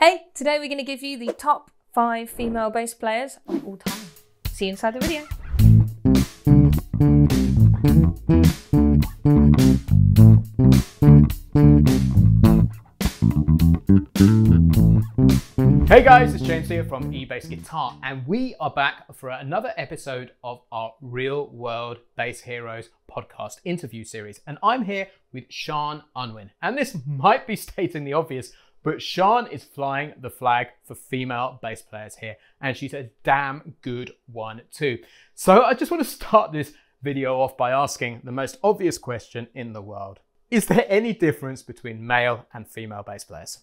Hey, today we're going to give you the top 5 female bass players of all time. See you inside the video. Hey guys, it's James here from eBassGuitar, and we are back for another episode of our Real World Bass Heroes podcast interview series. And I'm here with Sian Unwin. And this might be stating the obvious, but Sian is flying the flag for female bass players here, and she's a damn good one too. So I just want to start this video off by asking the most obvious question in the world. Is there any difference between male and female bass players?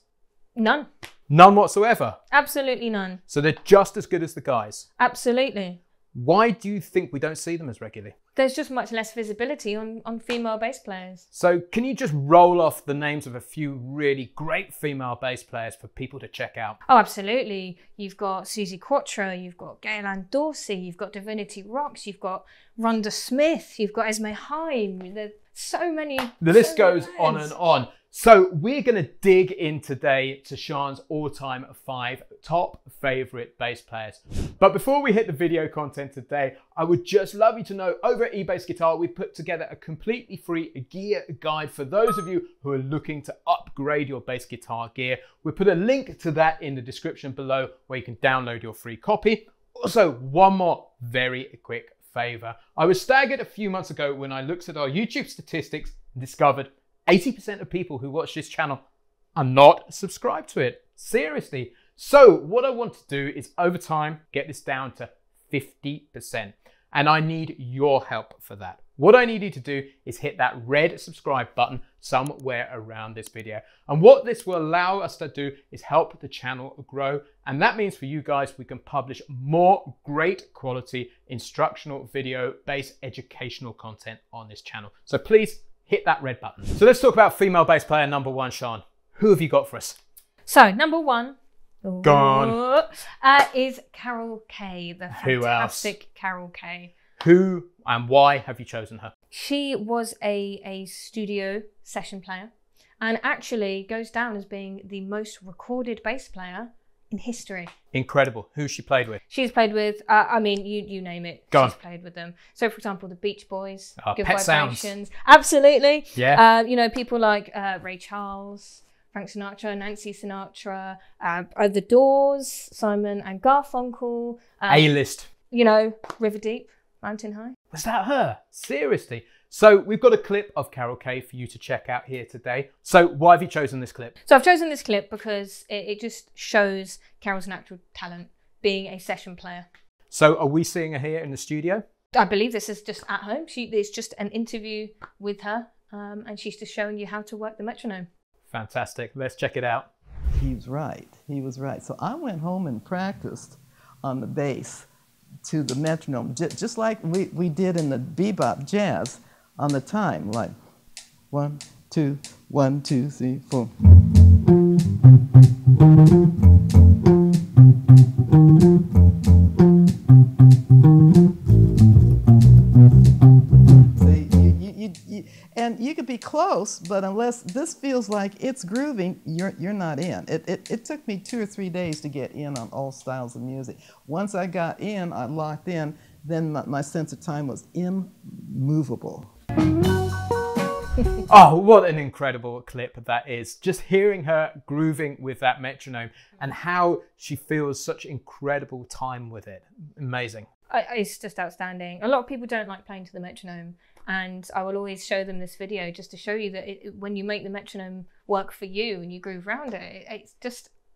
None. None whatsoever? Absolutely none. So they're just as good as the guys? Absolutely. Why do you think we don't see them as regularly? There's just much less visibility on female bass players. So can you just roll off the names of a few really great female bass players for people to check out? Oh, absolutely. You've got Susie Quattro, you've got Gayle Dorsey, you've got Divinity Rocks, you've got Rhonda Smith, you've got Esme Haim. There's so many. The list goes on and on. So we're going to dig in today to Sian's all-time 5 top favourite bass players. But before we hit the video content today, I would just love you to know over at eBassGuitar, we put together a completely free gear guide for those of you who are looking to upgrade your bass guitar gear. We put a link to that in the description below where you can download your free copy. Also, one more very quick favour. I was staggered a few months ago when I looked at our YouTube statistics and discovered 80% of people who watch this channel are not subscribed to it. Seriously. So what I want to do is over time, get this down to 50%. And I need your help for that. What I need you to do is hit that red subscribe button somewhere around this video. And what this will allow us to do is help the channel grow. And that means for you guys, we can publish more great quality instructional video based educational content on this channel. So please hit that red button. So let's talk about female bass player number 1, Sian. Who have you got for us? So number 1 Gone. Is Carol Kaye, the fantastic Carol Kaye. Who and why have you chosen her? She was a studio session player and actually goes down as being the most recorded bass player in history. Incredible. Who she played with? She's played with, I mean, you name it. She's played with them. So, for example, the Beach Boys, Good Pet Vibrations. Sounds. Absolutely. Yeah. You know, people like Ray Charles, Frank Sinatra, Nancy Sinatra, The Doors, Simon and Garfunkel. A-list. You know, River Deep, Mountain High. Was that her? Seriously? So we've got a clip of Carol Kaye for you to check out here today. So why have you chosen this clip? So I've chosen this clip because it just shows Carol's natural talent being a session player. So are we seeing her here in the studio? I believe this is just at home. It's just an interview with her and she's just showing you how to work the metronome. Fantastic. Let's check it out. He was right. He was right. So I went home and practiced on the bass to the metronome, just like we did in the bebop jazz on the time, like 1, 2, 1, 2, 3, 4. And you could be close, but unless this feels like it's grooving, you're not in. It took me 2 or 3 days to get in on all styles of music. Once I got in, I locked in, then my sense of time was immovable. Oh, what an incredible clip that is. Just hearing her grooving with that metronome and how she feels such incredible time with it. Amazing. It's just outstanding. A lot of people don't like playing to the metronome, and I will always show them this video just to show you that when you make the metronome work for you and you groove around it,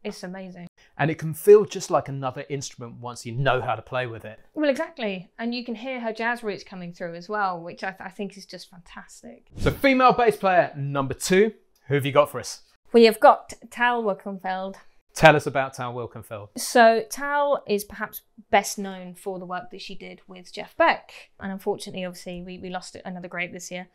it's amazing. And it can feel just like another instrument once you know how to play with it. Well, exactly. And you can hear her jazz roots coming through as well, which I think is just fantastic. So female bass player number 2, who have you got for us? We have got Tal Wilkenfield. Tell us about Tal Wilkenfield. So Tal is perhaps best known for the work that she did with Jeff Beck. And unfortunately, obviously, we lost another great this year,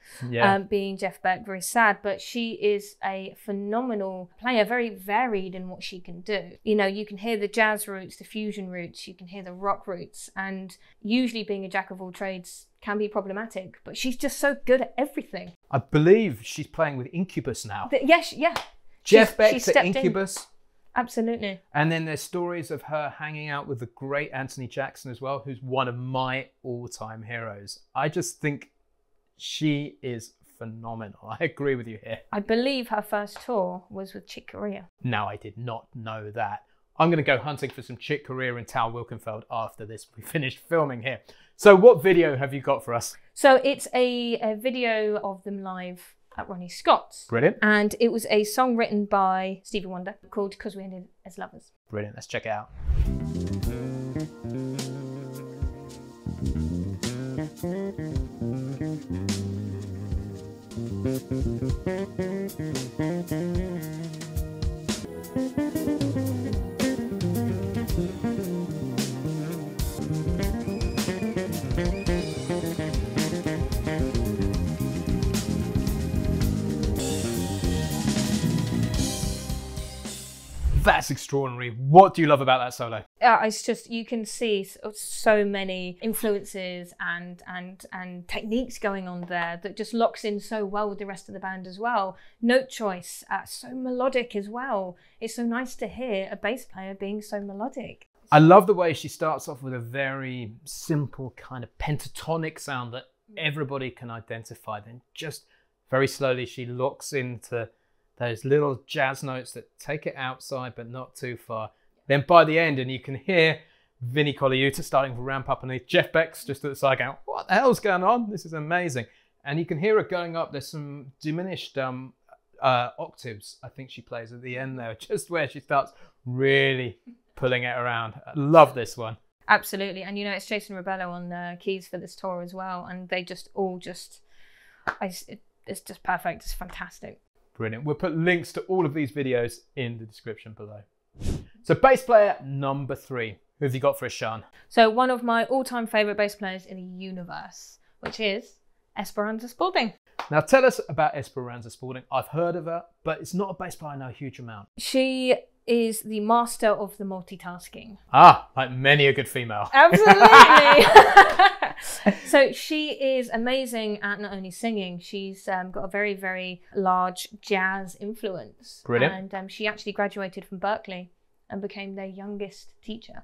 being Jeff Beck, very sad. But she is a phenomenal player, very varied in what she can do. You know, you can hear the jazz roots, the fusion roots, you can hear the rock roots. And usually being a jack of all trades can be problematic, but she's just so good at everything. I believe she's playing with Incubus now. Yes, yeah. Jeff Beck to Incubus. Absolutely. And then there's stories of her hanging out with the great Anthony Jackson as well, who's one of my all-time heroes. I just think she is phenomenal. I agree with you here. I believe her first tour was with Chick Corea. Now, I did not know that. I'm going to go hunting for some Chick Corea and Tal Wilkenfield after this. We finished filming here. So what video have you got for us? So it's a video of them live at Ronnie Scott's. Brilliant. And it was a song written by Stevie Wonder called "'Cause We Ended as Lovers." Brilliant. Let's check it out. That's extraordinary. What do you love about that solo? It's just, you can see so many influences and techniques going on there that just locks in so well with the rest of the band as well. Note choice, so melodic as well. It's so nice to hear a bass player being so melodic. I love the way she starts off with a very simple kind of pentatonic sound that everybody can identify. Then just very slowly she locks into those little jazz notes that take it outside but not too far. Then by the end, and you can hear Vinnie Colaiuta starting to ramp up underneath. Jeff Beck's just at the side going, what the hell's going on? This is amazing. And you can hear it going up. There's some diminished octaves I think she plays at the end there, just where she starts really pulling it around. I love this one. Absolutely. And you know, it's Jason Rebello on keys for this tour as well. And they just all it's just perfect. It's fantastic. Brilliant. We'll put links to all of these videos in the description below. So bass player number 3. Who have you got for us, Sian? So one of my all-time favourite bass players in the universe, which is Esperanza Spalding. Now tell us about Esperanza Spalding. I've heard of her, but it's not a bass player I know a huge amount. She is the master of the multitasking. Like many a good female. Absolutely. So she is amazing at not only singing, she's got a very, very large jazz influence. Brilliant. And she actually graduated from Berkeley and became their youngest teacher.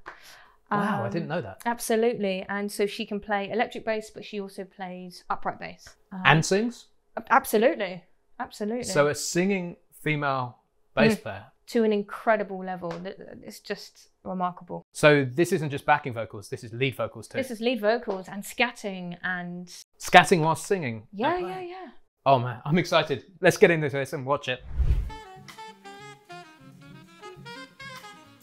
Wow, I didn't know that. Absolutely. And so she can play electric bass, but she also plays upright bass. And sings? Absolutely. Absolutely. So a singing female bass player. To an incredible level. It's just remarkable. So this isn't just backing vocals, this is lead vocals too. This is lead vocals and scatting and... Scatting while singing? Yeah. Oh man, I'm excited. Let's get into this and watch it.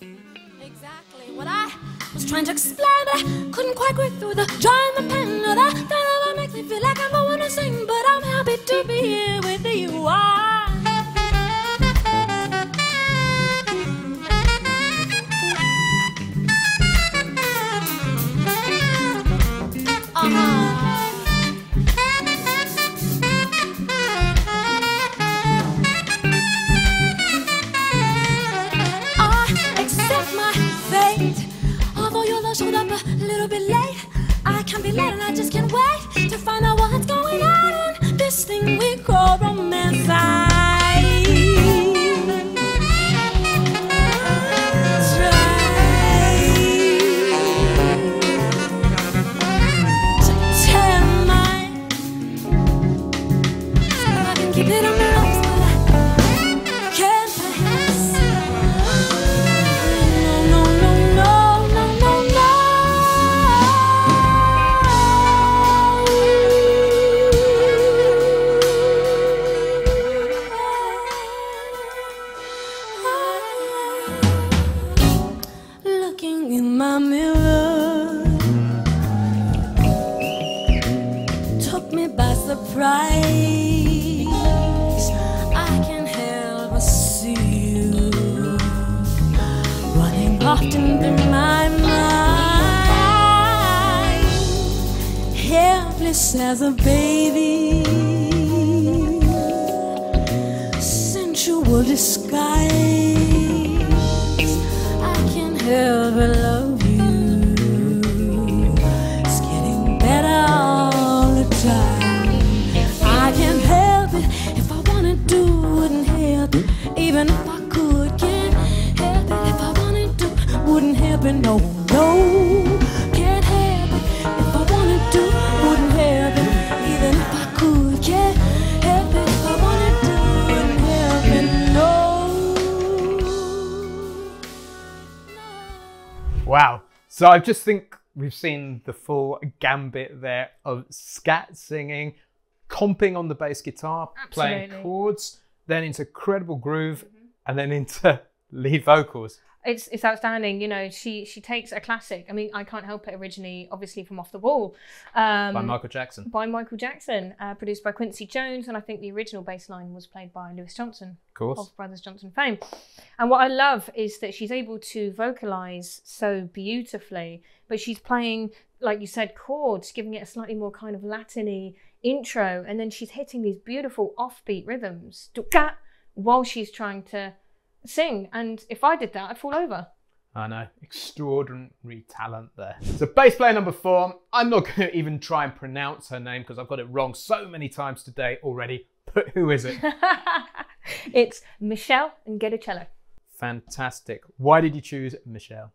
Exactly what I was trying to explain, but I couldn't quite break through the joy and the pain of that that makes me feel like I don't want to sing, but I'm happy to be here with you. Showed up a little bit late. I can't be late and I just can't wait to find out what's going on in this thing we call romance. Often in my mind, helpless as a baby, sensual disguise. I can't help but love you. It's getting better all the time. I can't help it. If I wanted to, wouldn't help it. Even if I could, can't help help it, no, no. Can't help it. If I wanted to, wouldn't help it. Even if I could, can't help it. If I wanted to, wouldn't help it, no. Wow. So I just think we've seen the full gambit there of scat singing, comping on the bass guitar, playing chords, then into credible groove, and then into lead vocals. It's outstanding. You know, she takes a classic. I mean, I Can't Help It, originally, obviously from Off the Wall. By Michael Jackson. By Michael Jackson, produced by Quincy Jones, and I think the original bass line was played by Louis Johnson, of course, of Brothers Johnson fame. And what I love is that she's able to vocalize so beautifully, but she's playing, like you said, chords, giving it a slightly more kind of Latin-y intro, and then she's hitting these beautiful offbeat rhythms while she's trying to sing. And if I did that, I'd fall over. I know, extraordinary talent there. So bass player number 4, I'm not going to even try and pronounce her name because I've got it wrong so many times today already, but who is it? It's Meshell Ndegeocello. Fantastic. Why did you choose Meshell?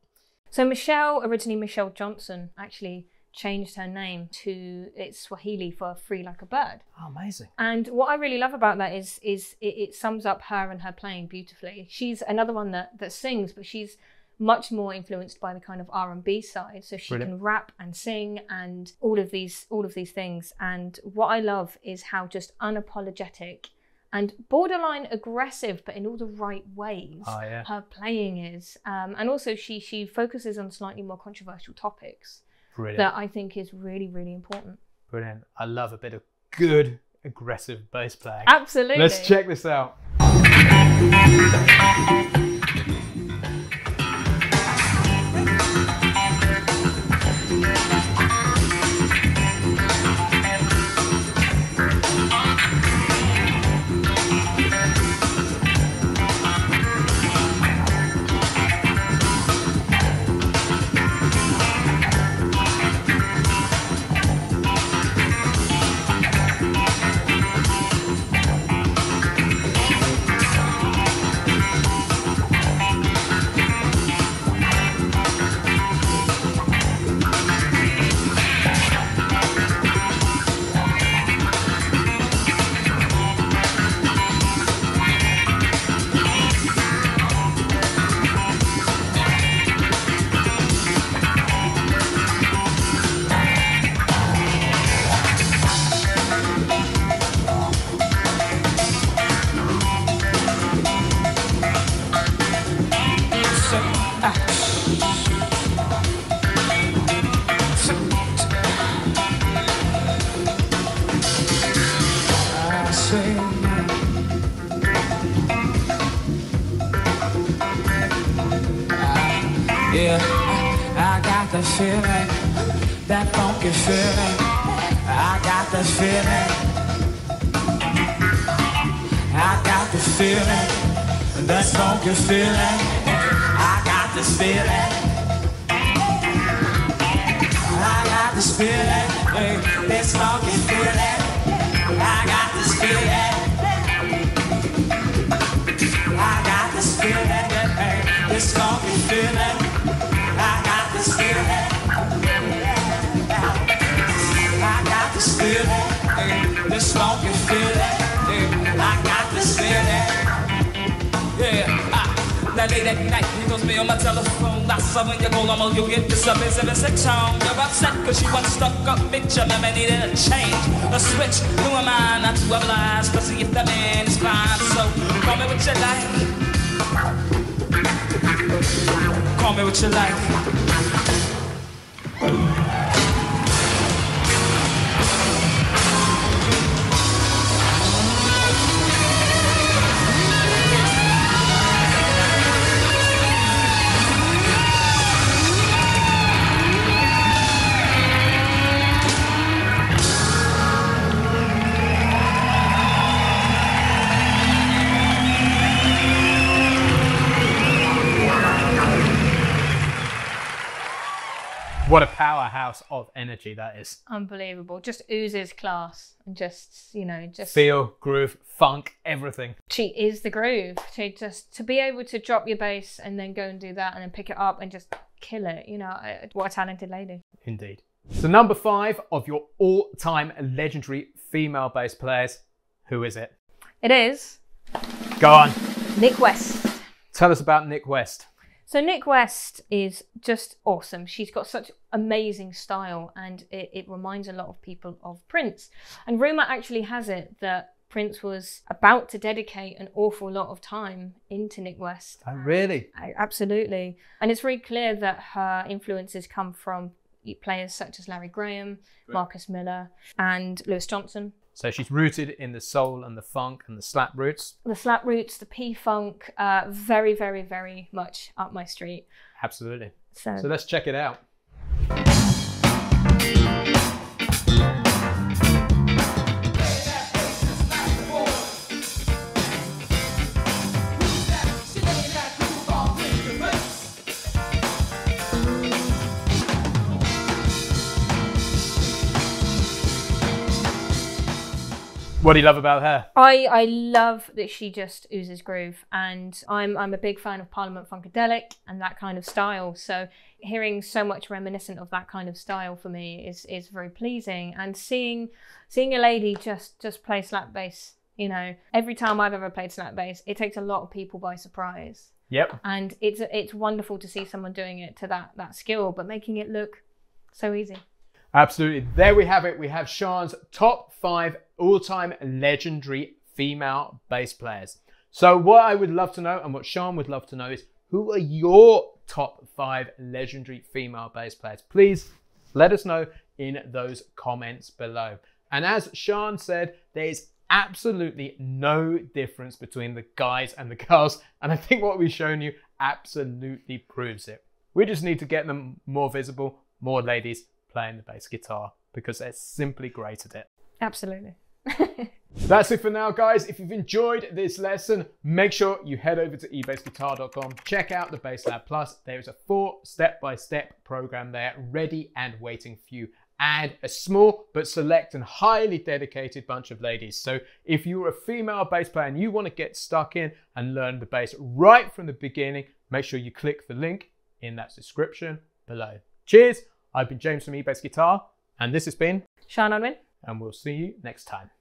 So Meshell, originally Meshell Johnson, actually changed her name to its Swahili for free like a bird. Oh, amazing. And what I really love about that is it sums up her and her playing beautifully. She's another one that sings, but she's much more influenced by the kind of R&B side. So she can rap and sing and all of these things. And what I love is how just unapologetic and borderline aggressive, but in all the right ways, her playing is. And also she focuses on slightly more controversial topics. Brilliant. That I think is really, really important. Brilliant. I love a bit of good, aggressive bass playing. Absolutely. Let's check this out. Yeah, I got the feeling, that funky feeling. I got the feeling. I got the feeling, that funky feeling. I got this feeling. I got this feeling, this funky feeling. I got this feeling. I got this feeling, this funky feeling. I got this feeling. I got this feeling, this funky feeling. I got this feeling. Yeah. That late at night, he calls me on my telephone. That's when you call him, you get this up, it's in a sick tone. You're upset cause you want stuck up picture, never needed a change. A switch, who am I not to oblige? Cause if the man is fine, so call me what you like. Call me what you like. What a powerhouse of energy that is. Unbelievable. Just oozes class and just, you know, just feel, groove, funk, everything. She is the groove. She just, to be able to drop your bass and then go and do that and then pick it up and just kill it. You know, what a talented lady. Indeed. So number 5 of your all-time legendary female bass players, who is it? It is... Go on. Nik West. Tell us about Nik West. So Nik West is just awesome. She's got such amazing style, and it reminds a lot of people of Prince. And rumour actually has it that Prince was about to dedicate an awful lot of time into Nik West. Oh, really? Absolutely. And it's very clear that her influences come from players such as Larry Graham, Marcus Miller, and Louis Johnson. So she's rooted in the soul and the funk and the slap roots. The slap roots, the P-funk, very, very, very much up my street. Absolutely. So let's check it out. What do you love about her? I love that she just oozes groove, and I'm a big fan of Parliament Funkadelic and that kind of style. So hearing so much reminiscent of that kind of style for me is very pleasing. And seeing a lady just play slap bass, you know, every time I've ever played slap bass, it takes a lot of people by surprise. Yep. And it's wonderful to see someone doing it to that skill, but making it look so easy. Absolutely. There we have it. We have Sian's top 5 all-time legendary female bass players. So what I would love to know, and what Sian would love to know, is who are your top 5 legendary female bass players? Please let us know in those comments below. And as Sian said, there is absolutely no difference between the guys and the girls. And I think what we've shown you absolutely proves it. We just need to get them more visible, more ladies playing the bass guitar, because they're simply great at it. Absolutely. That's it for now, guys. If you've enjoyed this lesson, make sure you head over to eBassGuitar.com. Check out the Bass Lab Plus. There is a 4 step-by-step program there ready and waiting for you, and a small but select and highly dedicated bunch of ladies. So if you're a female bass player and you want to get stuck in and learn the bass right from the beginning, make sure you click the link in that description below. Cheers. I've been James from eBassGuitar, and this has been Sian Unwin. And we'll see you next time.